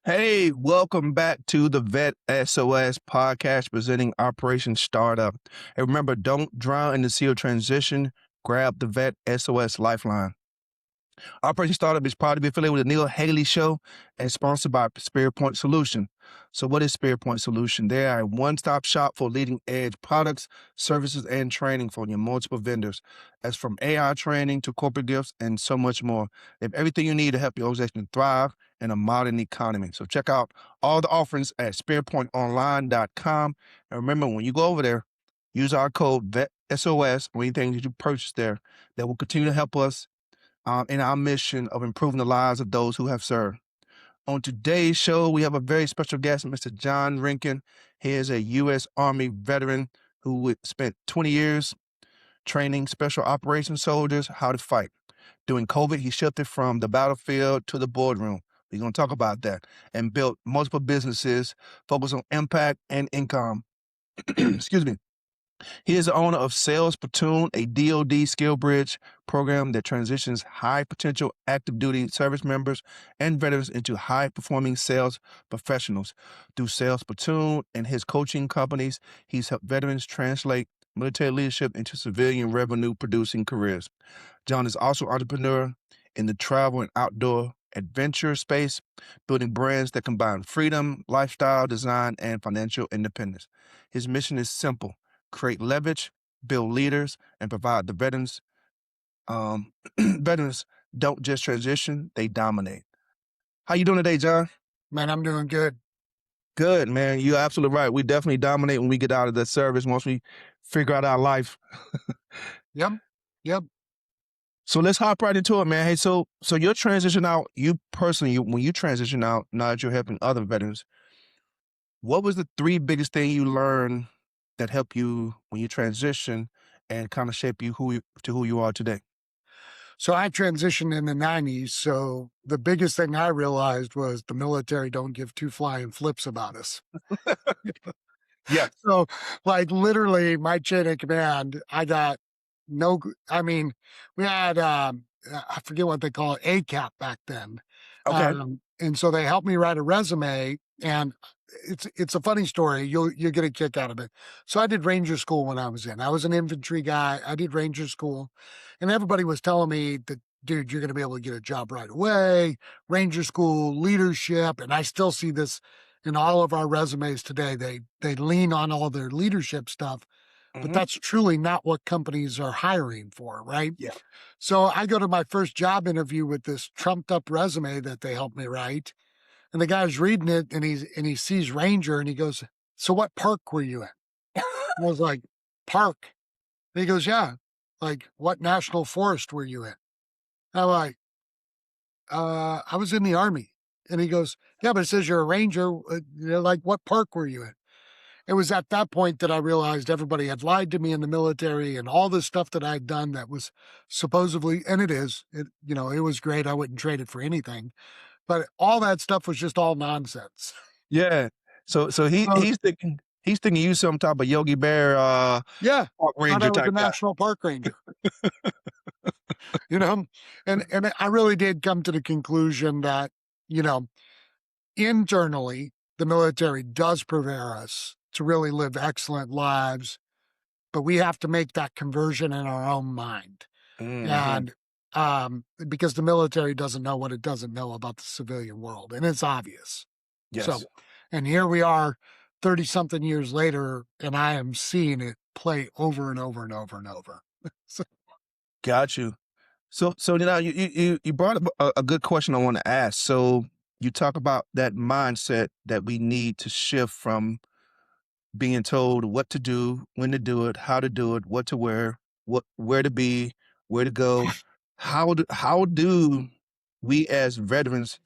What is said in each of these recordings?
Hey, welcome back to the VET S.O.S podcast presenting Operation Startup. And remember, don't drown in the sea of transition. Grab the VET S.O.S Lifeline. Operation Startup is proud to be affiliated with the Neil Haley Show and sponsored by Spirit Point Solution. So what is Spirit Point Solution? They are a one-stop shop for leading-edge products, services, and training for your multiple vendors. That's from AI training to corporate gifts and so much more. They have everything you need to help your organization thrive in a modern economy. So check out all the offerings at spiritpointonline.com. And remember, when you go over there, use our code VET S.O.S or anything that you purchase there that will continue to help us in our mission of improving the lives of those who have served. On today's show, we have a very special guest, Mr. John Renken. He is a U.S. Army veteran who spent 20 years training special operations soldiers how to fight. During COVID, he shifted from the battlefield to the boardroom. We're going to talk about that, and built multiple businesses focused on impact and income. Excuse me. He is the owner of Sales Platoon, a DoD SkillBridge program that transitions high-potential active duty service members and veterans into high-performing sales professionals. Through Sales Platoon and his coaching companies, he's helped veterans translate military leadership into civilian revenue-producing careers. John is also an entrepreneur in the travel and outdoor adventure space, building brands that combine freedom, lifestyle, design, and financial independence. His mission is simple: create leverage, build leaders, and provide the veterans. Veterans don't just transition, they dominate. How you doing today, John? Man, I'm doing good. Good, man. You're absolutely right. We definitely dominate when we get out of the service, once we figure out our life. Yep. So let's hop right into it, man. Hey, so your transition out, you personally, when you transition out, now that you're helping other veterans, what was the three biggest thing you learned that helped you when you transition and kind of shape you to who you are today? So I transitioned in the 90s. So the biggest thing I realized was the military don't give two flying flips about us. Yeah. So like literally my chain of command, I got we had, I forget what they call it, ACAP back then. Okay. And so they helped me write a resume, and it's a funny story. You'll get a kick out of it. So I did Ranger School when I was in. I was an infantry guy. I did Ranger School, and everybody was telling me that, dude, you're going to be able to get a job right away. Ranger School, leadership, and I still see this in all of our resumes today. They lean on all their leadership stuff, but that's truly not what companies are hiring for, right? Yeah. So I go to my first job interview with this trumped up resume that they helped me write. And the guy's reading it, and he sees Ranger, and he goes, "So what park were you in?" I was like, "Park." And he goes, "Yeah. Like, what national forest were you in?" I'm like, I was in the Army." And he goes, "Yeah, but it says you're a Ranger. Like, what park were you in?" It was at that point that I realized everybody had lied to me in the military, and all this stuff that I'd done that was supposedly, and it was great. I wouldn't trade it for anything, but all that stuff was just all nonsense. Yeah. So he's thinking you some type of Yogi Bear Yeah, park thought I ranger was a type guy. national park ranger, you know? And I really did come to the conclusion that, you know, internally, the military does prepare us to really live excellent lives, but we have to make that conversion in our own mind. And because the military doesn't know what it doesn't know about the civilian world, and it's obvious. Yes. So, and here we are 30 something years later, and I am seeing it play over and over and over and over. So, Got you. So now you brought up a good question I want to ask. So you talk about that mindset that we need to shift from being told what to do, when to do it, how to do it, what to wear, where to be, where to go. How do we as veterans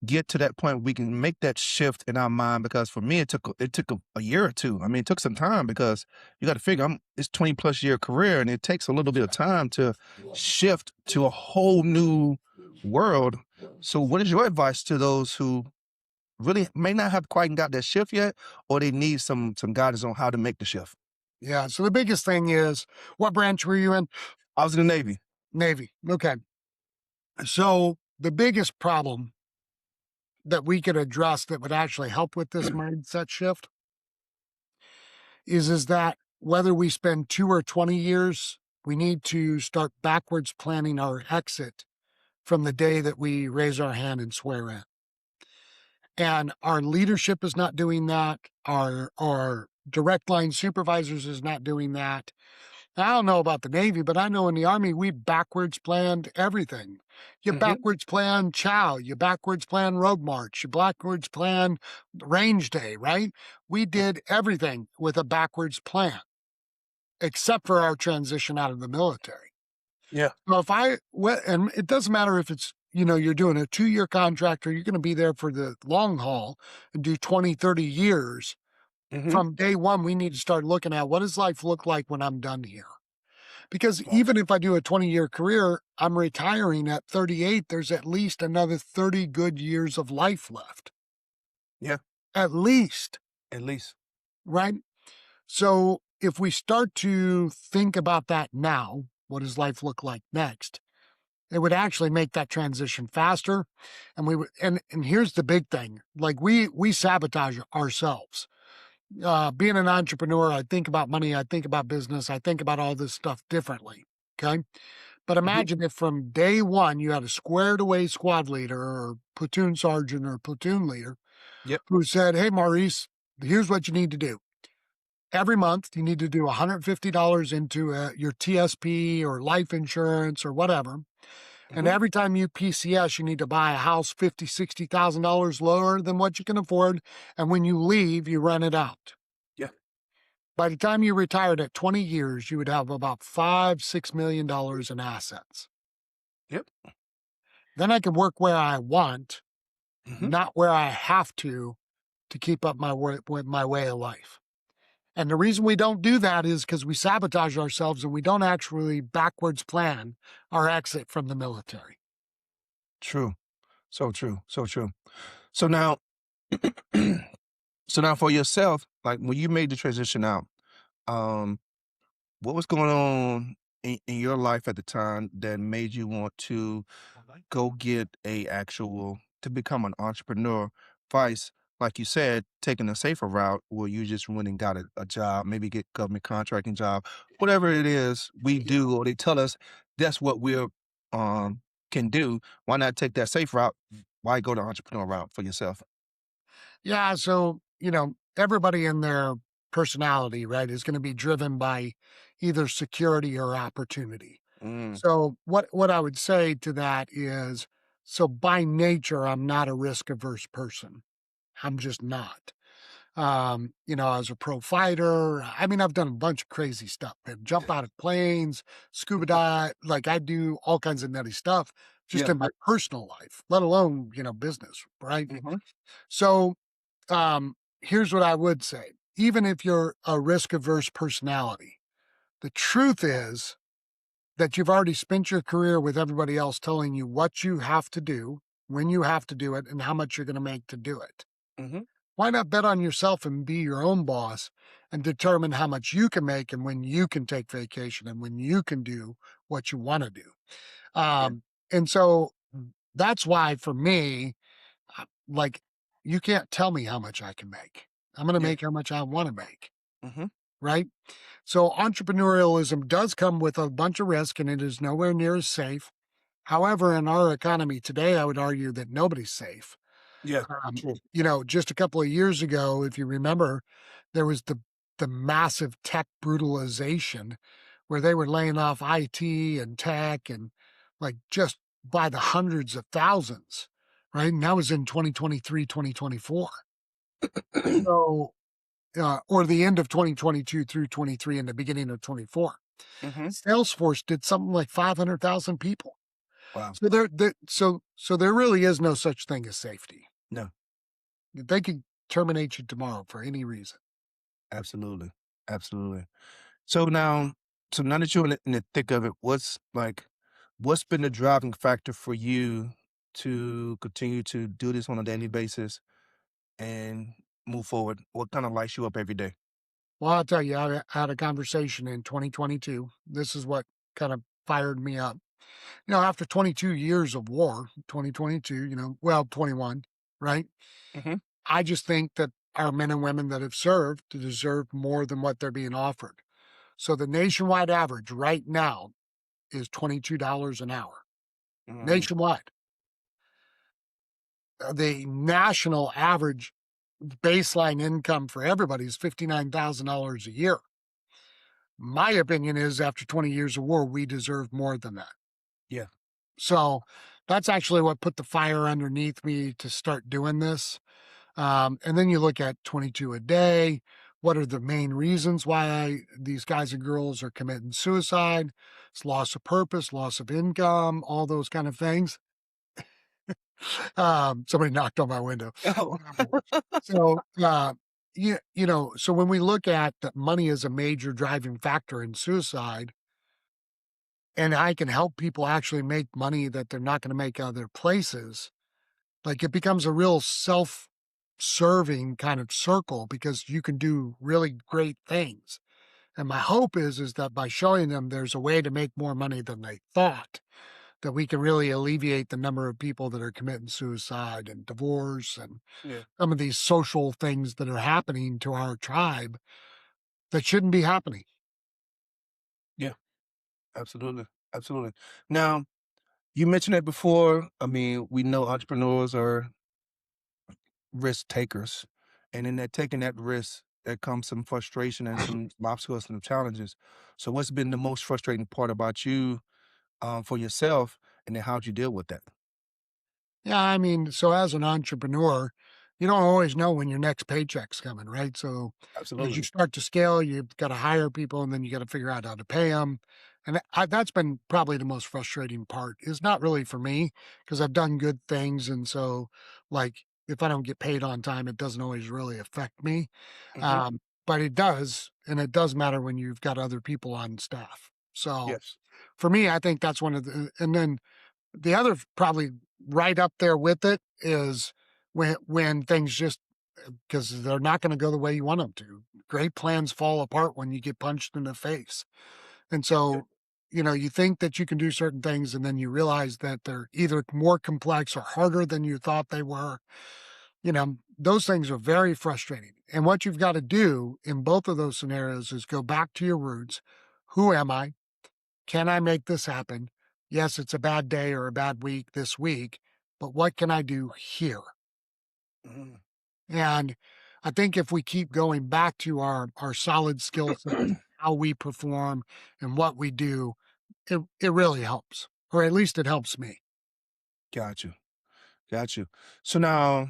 get to that point where we can make that shift in our mind? Because for me, it took a year or two. I mean, it took some time, because you got to figure it's 20+ year career, and it takes a little bit of time to shift to a whole new world. So what is your advice to those who really may not have quite got that shift yet, or they need some guidance on how to make the shift? yeah. So the biggest thing is, what branch were you in? I was in the Navy. Navy. Okay. So the biggest problem that we could address that would actually help with this mindset shift is that whether we spend 2 or 20 years, we need to start backwards planning our exit from the day that we raise our hand and swear in. And our leadership is not doing that. Our direct line supervisors is not doing that. I don't know about the Navy, but I know in the Army, we backwards planned everything. You Hmm. backwards plan chow, you backwards plan road march, you backwards plan range day, right? We did everything with a backwards plan, except for our transition out of the military. Yeah. So and it doesn't matter if it's, you're doing a 2-year contract or you're going to be there for the long haul and do 20, 30 years. Hmm. From day one, we need to start looking at what does life look like when I'm done here? Because Right. even if I do a 20-year career, I'm retiring at 38. There's at least another 30 good years of life left. Yeah. At least, At least. right? So if we start to think about that now, what does life look like next? It would actually make that transition faster. And we would, and here's the big thing. Like we sabotage ourselves. Being an entrepreneur, I think about money, I think about business, I think about all this stuff differently. Okay. But Hmm. imagine if from day one you had a squared away squad leader or platoon sergeant or platoon leader Yep. who said, "Hey, Maurice, here's what you need to do. Every month, you need to do $150 into your TSP or life insurance or whatever. And Hmm. every time you PCS, you need to buy a house $50,000, $60,000 lower than what you can afford. And when you leave, you rent it out. Yeah. By the time you retired at 20 years, you would have about $5, $6 million in assets. Yep. Then I can work where I want, Hmm. not where I have to keep up my way of life. And the reason we don't do that is because we sabotage ourselves and we don't actually backwards plan our exit from the military. True. So true. So true. So now, so now for yourself, like when you made the transition out, um, what was going on in your life at the time that made you want to go get a actual to become an entrepreneur vice, like you said, taking a safer route where you just went and got a job, maybe get government contracting job, whatever it is we do, or they tell us that's what we're um can do. Why not take that safe route? Why go the entrepreneur route for yourself? Yeah. So, everybody in their personality, right, is going to be driven by either security or opportunity. Mm, So, what I would say to that is so by nature, I'm not a risk averse person. I'm just not. I was a pro fighter. I mean, I've done a bunch of crazy stuff. Man. Jump out of planes, scuba dive. Like I do all kinds of nutty stuff just yeah. in my personal life, let alone, business, right? Hmm. So here's what I would say. Even if you're a risk averse personality, the truth is that you've already spent your career with everybody else telling you what you have to do, when you have to do it, and how much you're going to make to do it. Hmm. Why not bet on yourself and be your own boss and determine how much you can make and when you can take vacation and when you can do what you want to do? Yeah. And so that's why for me, like, you can't tell me how much I can make. I'm going to Yeah. make how much I want to make. Hmm. Right. So entrepreneurialism does come with a bunch of risk and it is nowhere near as safe. However, in our economy today, I would argue that nobody's safe. Yeah. True. Just a couple of years ago, if you remember, there was the massive tech brutalization where they were laying off IT and tech and like just by the hundreds of thousands, right? And that was in 2023, 2024. So, or the end of 2022 through 23 and the beginning of 24. Hmm. Salesforce did something like 500,000 people. Wow. So there really is no such thing as safety. No. They could terminate you tomorrow for any reason. Absolutely. Absolutely. So now, so now that you're in the thick of it, what's been the driving factor for you to continue to do this on a daily basis and move forward? What kind of lights you up every day? Well, I'll tell you, I had a conversation in 2022. This is what kind of fired me up. After 22 years of war, 2022, well, 21. right? Mhm. I just think that our men and women that have served deserve more than what they're being offered. So the nationwide average right now is $22 an hour. Mhm. Nationwide. The national average baseline income for everybody is $59,000 a year. My opinion is after 20 years of war, we deserve more than that. Yeah. So that's actually what put the fire underneath me to start doing this. And then you look at 22 a day. What are the main reasons why these guys and girls are committing suicide? It's loss of purpose, loss of income, all those kind of things. Somebody knocked on my window. Oh. So, so when we look at that money is a major driving factor in suicide, and I can help people actually make money that they're not going to make other places, like it becomes a real self-serving kind of circle because you can do really great things. And my hope is that by showing them there's a way to make more money than they thought, that we can really alleviate the number of people that are committing suicide and divorce and Yeah. some of these social things that are happening to our tribe that shouldn't be happening. Yeah. Absolutely. Absolutely. Now, you mentioned it before. I mean, we know entrepreneurs are risk takers, and in that taking that risk, there comes some frustration and some obstacles and challenges. So, what's been the most frustrating part about you, for yourself, and then how'd you deal with that? Yeah, I mean, so as an entrepreneur, you don't always know when your next paycheck's coming, right? So as you Absolutely. start to scale, you've got to hire people and then you got to figure out how to pay them. And that's been probably the most frustrating part. Is not really for me because I've done good things. And so, like, if I don't get paid on time, it doesn't always really affect me. Mhm. But it does. And it does matter when you've got other people on staff. So Yes. for me, I think that's one of and then the other probably right up there with it is when things just because they're not going to go the way you want them to. Great plans fall apart when you get punched in the face. And Yeah. so, you think that you can do certain things and then you realize that they're either more complex or harder than you thought they were. Those things are very frustrating. And what you've got to do in both of those scenarios is go back to your roots. Who am I? Can I make this happen? Yes, it's a bad day or a bad week this week, but what can I do here? Mhm. And I think if we keep going back to our solid skill sets, how we perform and what we do, it really helps. Or at least it helps me. Got you. Got you. So now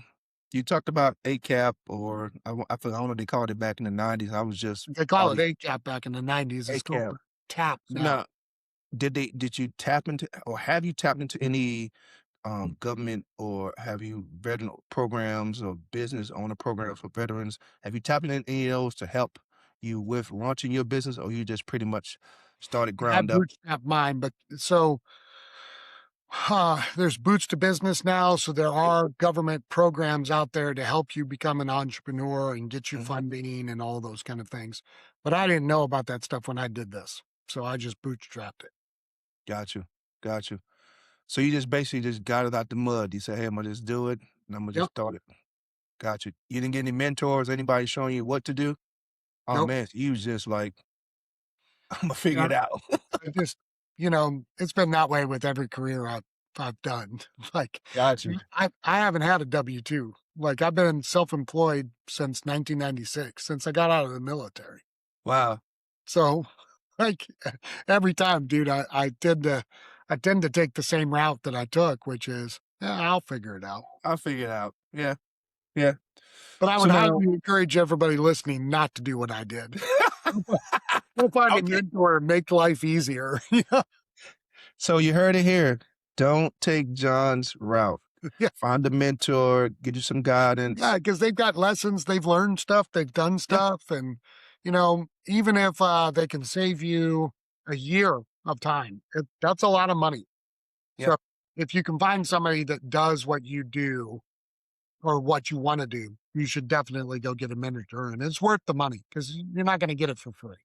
you talked about ACAP, or I forgot, I don't know, they called it back in the 90s. I was just They call it probably ACAP back in the 90s. It's called ACAP. TAP So now. now, did you tap into, or have you tapped into any government, or have you veteran programs or business owner programs for veterans? Have you tapped into any of those to help you with launching your business, or you just pretty much started I ground up? bootstrap mine, but so there's Boots to Business now, so there Yep. are government programs out there to help you become an entrepreneur and get you Mhm. funding and all those kind of things. But I didn't know about that stuff when I did this, so I just bootstrapped it. Got you. Got you. So you just basically just got it out the mud. You said, "Hey, I'm gonna just do it, and I'm gonna just Yep. start it." Got you. You didn't get any mentors, anybody showing you what to do? Oh Nope. man, you was just like, "Imma figure Yeah. it out." I just, it's been that way with every career I've done. Like, Got you. I haven't had a W two. Like I've been self-employed since 1996, since I got out of the military. Wow. So, like, every time, dude, I tend to take the same route that I took, which is, "Yeah, I'll figure it out." I'll figure it out. Yeah, yeah. But I So would now highly encourage everybody listening not to do what I did. Go find a okay. mentor and make life easier. Yeah, So you heard it here. Don't take John's route. yeah, Find a mentor, get you some guidance. yeah, because 'cause they've got lessons, they've learned stuff, they've done Yeah, stuff, and, even if, they can save you a year of time, that's a lot of money. yeah, So, if you can find somebody that does what you do or what you wanna do, you should definitely go get a mentor, and it's worth the money because 'cause you're not gonna get it for free.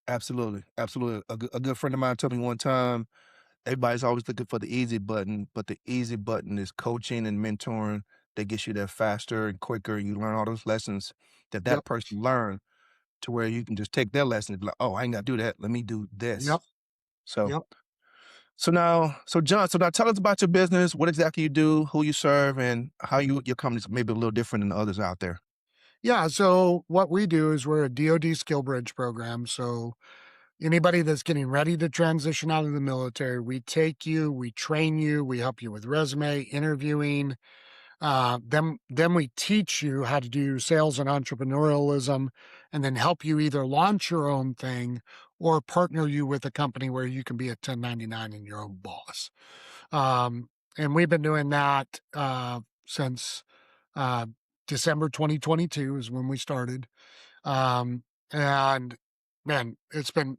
absolutely, absolutely. A good friend of mine told me one time, everybody's always looking for the easy button, but the easy button is coaching and mentoring that gets you there faster and quicker. You learn all those lessons that Yep. that person learned to where you can just take their lesson and be like, "Oh, I ain't gotta do that. Let me do this." Yep. So Yep. John, so now tell us about your business, what exactly you do, who you serve, and how your company's maybe a little different than the others out there. Yeah. So what we do is we're a DoD SkillBridge program. So anybody that's getting ready to transition out of the military, we take you, we train you, we help you with resume, interviewing. Then we teach you how to do sales and entrepreneurialism, and then help you either launch your own thing or partner you with a company where you can be a 1099 and your own boss. And we've been doing that since uh, December 2022 is when we started. Um, and man, it's been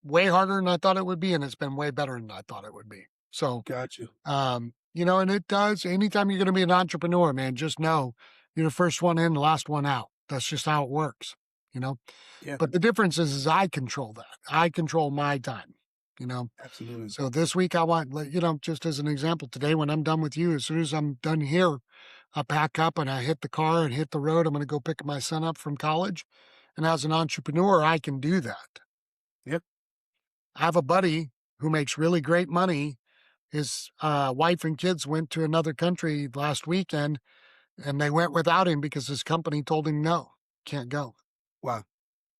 way harder than I thought it would be, and it's been way better than I thought it would be. So, Got you. and it does. Anytime you're going to be an entrepreneur, man, just know you're the first one in, the last one out. That's just how it works, you know. Yeah, But the difference is I control that. I control my time, you know. absolutely. So this week I want, just as an example, today when I'm done with you, as soon as I'm done here, I pack up and I hit the car and hit the road. I'm going to go pick my son up from college. And as an entrepreneur, I can do that. Yep. I have a buddy who makes really great money. His wife and kids went to another country last weekend and they went without him because his company told him, no, can't go, Wow.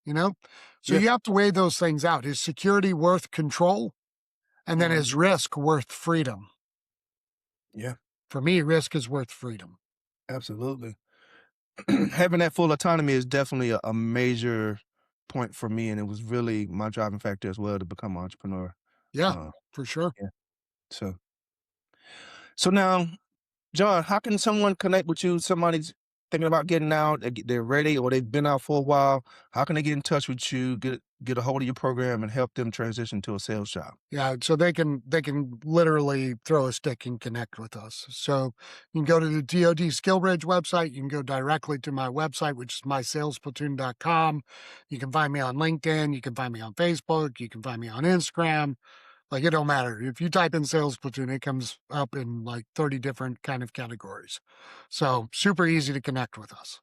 you know? So Yeah. you have to weigh those things out. Is security worth control? And then Mhm. is risk worth freedom? Yeah, For me, risk is worth freedom. absolutely. Having that full autonomy is definitely a major point for me, and it was really my driving factor as well to become an entrepreneur. Yeah, Uh, for sure. yeah. So, so now, John, how can someone connect with you? Somebody's thinking about getting out, they're ready, or they've been out for a while. How can they get in touch with you, get a hold of your program, and help them transition to a sales job? Yeah, so they can literally throw a stick and connect with us. So you can go to the DoD SkillBridge website. You can go directly to my website, which is mysalesplatoon.com. You can find me on LinkedIn. You can find me on Facebook. You can find me on Instagram. Like it don't matter. If you type in Sales Platoon, it comes up in like 30 different kind of categories. So super easy to connect with us.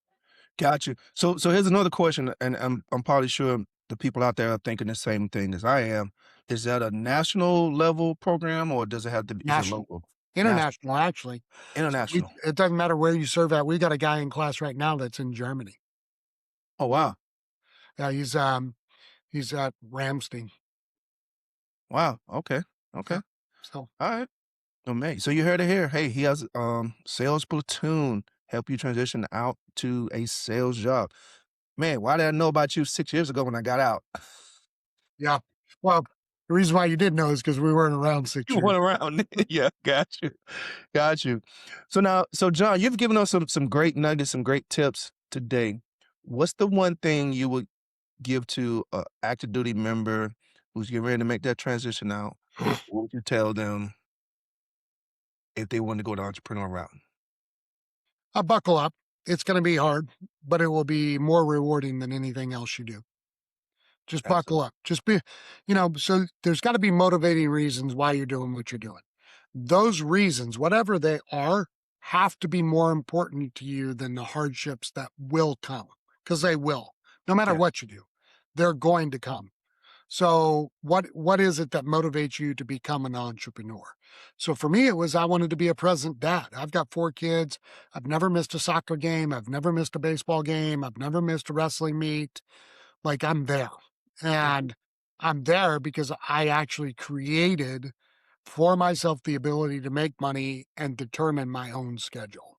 Got you. So here's another question, and I'm probably sure the people out there are thinking the same thing as I am. Is that a national level program, or does it have to be, is it National, local? National, international, actually. So international. it doesn't matter where you serve at. We got a guy in class right now that's in Germany. Oh wow, Yeah, he's at Ramstein. wow. Okay, okay. Yeah. So All right. Amazing. So you heard it here. Hey, he has Sales Platoon help you transition out to a sales job. Man, why did I know about you 6 years ago when I got out? yeah. Well, the reason why you didn't know is because we weren't around six You years. went around. Yeah, got you. Got you. So John, you've given us some great nuggets, some great tips today. What's the one thing you would give to a active duty member who's getting ready to make that transition out? What would you tell them if they want to go the entrepreneur route? Buckle up. It's going to be hard, but it will be more rewarding than anything else you do. Just buckle Absolutely. up. So there's got to be motivating reasons why you're doing what you're doing. Those reasons, whatever they are, have to be more important to you than the hardships that will come because they will. No matter Yeah, what you do, they're going to come. So what is it that motivates you to become an entrepreneur? So for me, it was I wanted to be a present dad. I've got 4 kids. I've never missed a soccer game. I've never missed a baseball game. I've never missed a wrestling meet. Like I'm there. mhm, And I'm there because I actually created for myself the ability to make money and determine my own schedule.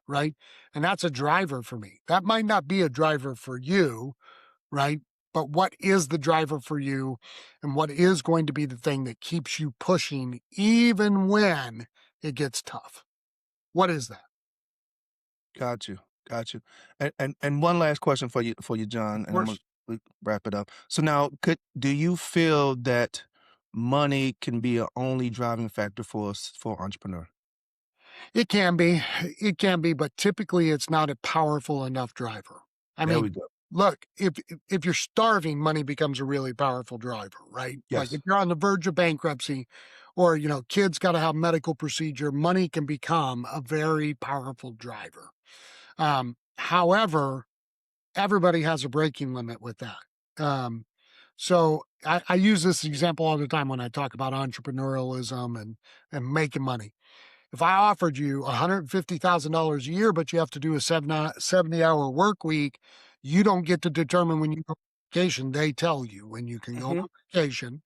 Right. And that's a driver for me. That might not be a driver for you, right? But what is the driver for you? And what is going to be the thing that keeps you pushing even when it gets tough? What is that? got you, got you. And one last question for you, Of John, and I'm gonna course, wrap it up. So now, could do you feel that money can be a only driving factor for entrepreneur? it can be. It can be, but typically it's not a powerful enough driver. I There mean, we go. look, if you're starving, money becomes a really powerful driver, right? Like Yes. if you're on the verge of bankruptcy or, kids got to have medical procedure, money can become a very powerful driver. However, everybody has a breaking limit with that. So I use this example all the time when I talk about entrepreneurialism and making money. If I offered you $150,000 a year, but you have to do a 70-hour work week, you don't get to determine when you go on vacation. They tell you when you can go on vacation.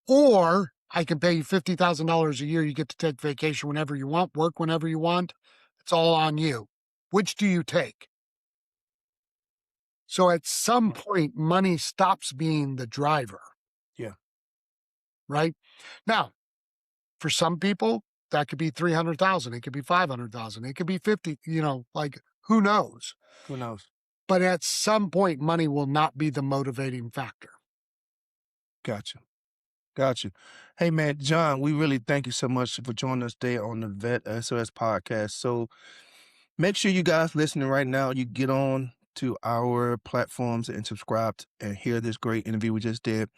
Or I can pay you $50,000 a year. You get to take vacation whenever you want, work whenever you want. It's all on you. Which do you take? So at some point, money stops being the driver. Yeah. Right? Now, for some people, that could be 300,000. It could be 500,000. It could be 50, who knows? Who knows? But at some point, money will not be the motivating factor. Gotcha. Hey, man, John, we really thank you so much for joining us today on the VET S.O.S podcast. So make sure you guys listening right now, you get on to our platforms and subscribe and hear this great interview we just did.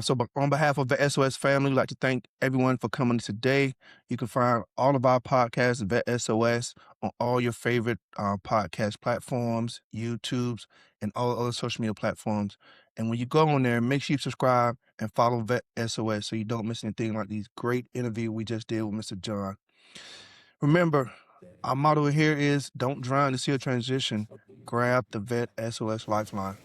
So on behalf of the SOS family, we'd like to thank everyone for coming today. You can find all of our podcasts, VET S.O.S, on all your favorite podcast platforms, YouTubes, and all other social media platforms. And when you go on there, make sure you subscribe and follow VET S.O.S so you don't miss anything like these great interviews we just did with Mr. John. Remember, our motto here is don't drown in the SEAL transition. Grab the VET S.O.S Lifeline.